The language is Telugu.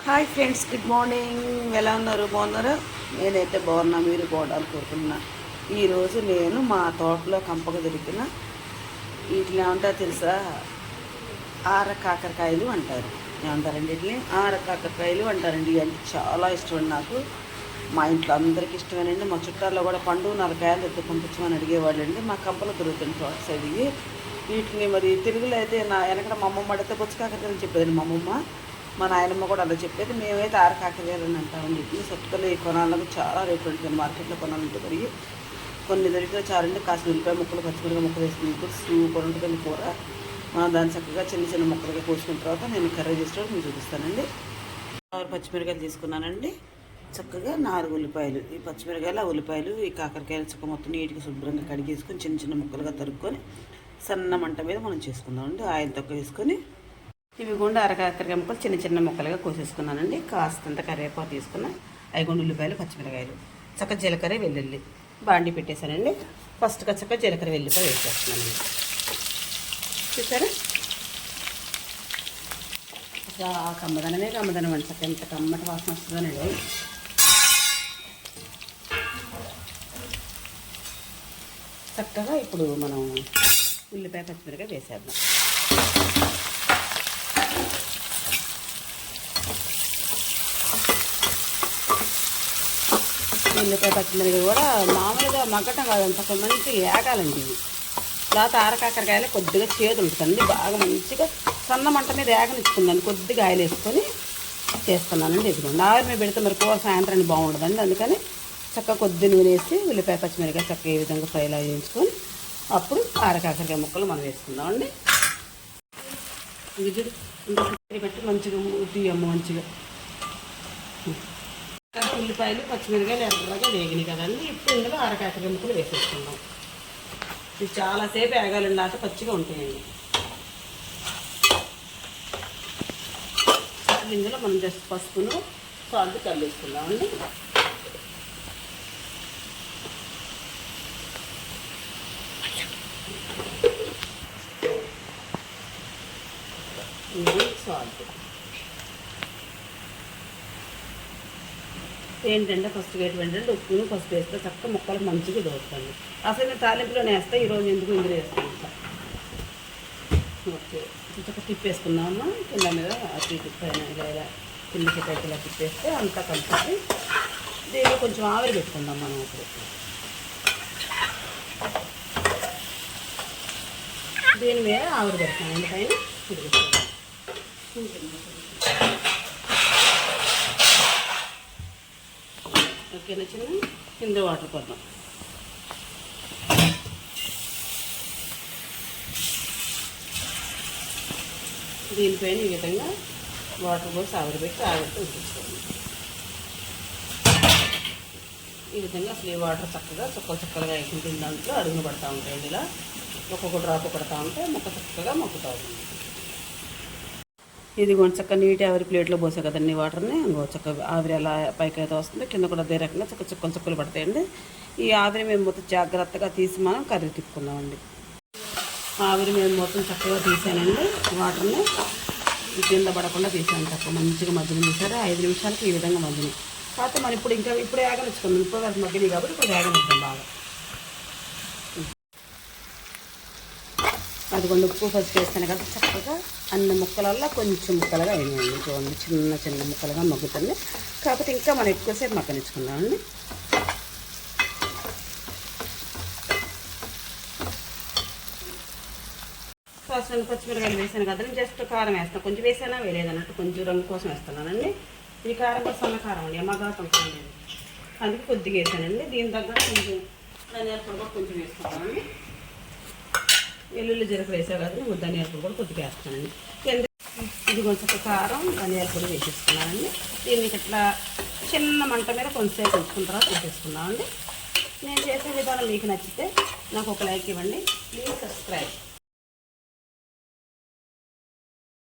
Hi friends, good morning. ఎలా ఉన్నారు? బాగున్నారా? నేనైతే బాగున్నా, మీరు బాగుండాలని కోరుకుంటున్నా. ఈరోజు నేను మా తోటలో కంపగా దొరికిన వీటిని ఏమంటారు తెలుసా? ఆర కాకరకాయలు అంటారు. ఏమంటారండి వీటిని? ఆర కాకరకాయలు అంటారండి. అంటే చాలా ఇష్టం నాకు. మా ఇంట్లో అందరికీ ఇష్టమేనండి. మా చుట్టాల్లో కూడా పండు 4 కాయలు ఎత్తు పంపించమని అడిగేవాళ్ళు అండి. మా కంపలో దొరుకుతుంది తోట సైడ్ ఇవి. వీటిని మరి తెలుగులో అయితే నా వెనకడ మా అమ్మమ్మ అడిగితే బొచ్చు కాకరకాయలు చెప్పేదండి మా అమ్మమ్మ. మా నాయనమ్మ కూడా అలా చెప్పేది. మేమైతే ఆరు కాకరకాయలని అంటామండి. ఈ సొట్టుకలు కొనాలకు చాలా రేట్లు ఉంటుంది. మార్కెట్లో కొనాలంటే పెరిగి కొన్ని దొరికితే చాలండి. కాసిన ఉల్లిపాయ ముక్కలు, పచ్చిమిరపకాయ ముక్కలు వేసుకుని సూపర్ ఉంటుంది కూర. మనం దాన్ని చక్కగా చిన్న చిన్న ముక్కలుగా కోసుకున్న తర్వాత నేను కర్రీ చేసేటప్పుడు మీకు చూపిస్తానండి. 6 పచ్చిమిరకాయలు తీసుకున్నానండి. చక్కగా 4 ఉల్లిపాయలు, ఈ పచ్చిమిరకాయలు, ఉల్లిపాయలు, ఈ కాకరకాయలు చక్క మొత్తం నీటికి శుభ్రంగా కడిగేసుకొని చిన్న చిన్న ముక్కలుగా తరుక్కొని సన్న మంట మీద మనం చేసుకుందామండి. ఆయిల్ తక్కువ వేసుకొని ఇవి గుండా అరకాకరకాయ ముక్కలు చిన్న చిన్న ముక్కలుగా కోసేసుకున్నానండి. కాస్తంత కరివేపాకు తీసుకున్నా, 5 ఉల్లిపాయలు, పచ్చిమిరకాయలు, చక్క జీలకర్ర, వెల్లుల్లి బాండి పెట్టేశానండి. ఫస్ట్గా చక్క జీలకర్ర వెల్లుల్లిపాయ వేసేస్తున్నానండి. చూసారా? కమ్మదనమే కమ్మదనం అండి. చక్క ఎంత కమ్మటి వాసన వస్తుందనండి. చక్కగా ఇప్పుడు మనం ఉల్లిపాయ, పచ్చిమిరకాయ వేసేద్దాం. ఉల్లిపాయ, పచ్చిమిరకాయ కూడా మామూలుగా మగ్గటం కాదంత మంచిగా ఏగాలండి. ఇవి లేకపోతే ఆరకాకరకాయలు కొద్దిగా చేదు ఉంటుందండి. బాగా మంచిగా సన్న మంట మీద ఏగనిచ్చుకుందండి. కొద్దిగా ఆయిల్ వేసుకొని చేస్తున్నానండి. ఇదిగోండి ఆవిరి మీద పెడితే మరి కూర సాయంత్రాన్ని బాగుండదండి. అందుకని చక్కగా కొద్ది నూనె వేసి ఉల్లిపాయ, పచ్చిమిరకాయ చక్కగా ఈ విధంగా ఫ్రైలా వేయించుకొని అప్పుడు ఆరకాకరకాయ ముక్కలు మనం వేసుకుందామండి. ఇది పెట్టి మంచిగా తీయమ్మ మంచిగా. ఉల్లిపాయలు, పచ్చిమిరకాయలు ఎర్రగా వేగినాయి కదండి. ఇప్పుడు ఇందులో అరకాకరకాయ ముక్కలు వేసేసుకుందాం. ఇది చాలాసేపు వేగాలండి, లేకపోతే పచ్చిగా ఉంటాయండి. ఇందులో మనం జస్ట్ పసుపును, సాల్ట్ కలిపేసుకుందామండి. ఇది సాల్ట్ ఏంటంటే ఫస్ట్ ఏంటంటే ఉప్పును పసుపు వేస్తే చక్క ముక్కలు మంచిగా దోరుతుంది. అసలు నేను తాలింపులోనే వేస్తే ఈరోజు ఎందుకు ఇందులో వేస్తాను. ఓకే, చక్క తిప్పేసుకుందామమ్మా. కింద మీద అటు ఇటు పైన ఇలా కిందకి పైకి ఇలా తిప్పేస్తే అంతా కలిపి దీన్ని కొంచెం ఆవిరి పెట్టుకుందాం మనం. ఇప్పుడు దీని మీద ఆవిరి పెడతాం. ఎందుకైనా ఓకేనా చిన్న కింద వాటర్ కొద్దాం. దీనిపైన ఈ విధంగా వాటర్ పోసి ఆవిరి పెట్టి ఆవిరితో ఉడికించుకోండి. ఈ విధంగా అసలు ఈ వాటర్ చక్కగా చుక్కలుగా వేసుకుంటుంది. దాంట్లో అడుగులు పడుతూ ఉంటాయండి. ఇలా ఒక్కొక్క డ్రాప్ పడుతూ ఉంటే ముక్క చక్కగా మొక్కుతూ ఉంటుంది. ఇది కొంచెం చక్క నీటి ఆవిరి ప్లేట్లో పోసే కదండి వాటర్ని. చక్క ఆవిరి ఎలా పైకి అయితే వస్తుంది, కింద కూడా అదే రకంగా చక్క చుక్కలు పడతాయండి. ఈ ఆవిరి మేము మొత్తం జాగ్రత్తగా తీసి మనం కర్రీ తిప్పుకుందామండి. ఆవిరి మేము మొత్తం చక్కగా తీసానండి. వాటర్ని కింద పడకుండా తీసాను. చక్క మంచిగా మధ్యలో తీసారు. 5 నిమిషాలకి ఈ విధంగా మధ్యని కాకపోతే మనం ఇప్పుడు వేగనిచ్చుకుందాం. ఇప్పుడు అది మగ్గినాయి కాబట్టి ఇప్పుడు వేగనిద్దాం బాగా. అదిగోండి ఉప్పు పసుపు వేస్తాను కదా. చక్కగా అన్ని ముక్కలల్లో కొంచెం ముక్కలుగా వేయండి. చూడండి చిన్న చిన్న ముక్కలుగా మగ్గుతుంది. కాకపోతే ఇంకా మనం ఎక్కువసేపు మగ్గనిచ్చుకుందామండి. ఫస్ట్ 2 పచ్చిమిరకాయలు వేసాను కదండి. జస్ట్ కారం వేస్తాను. కొంచెం వేసానా వేయలేదన్నట్టు కొంచెం రంగు కోసం వేస్తున్నానండి. ఈ కారం కూడా సన్న కారం అండి, అమ్మగారు ఉంటుంది. అందుకే కొద్దిగా వేసానండి. దీని దగ్గర కొంచెం ధనియాల పొడి కూడా కొంచెం వేసుకున్నానండి. వెల్లుల్లి జీలకర్ర వేసావు కదా, ధనియాల పొడి కూడా కొద్దిగా వేస్తానండి. ఇది కొంచెం కారం, ధనియాల పొడి వేసేసుకున్నానండి. దీన్ని ఇట్లా చిన్న మంట మీద కొంచెంసేపు ఉంచుకున్న తర్వాత వేసేసుకున్నామండి. నేను చేసే విధానం మీకు నచ్చితే నాకు ఒక లైక్ ఇవ్వండి. Please subscribe.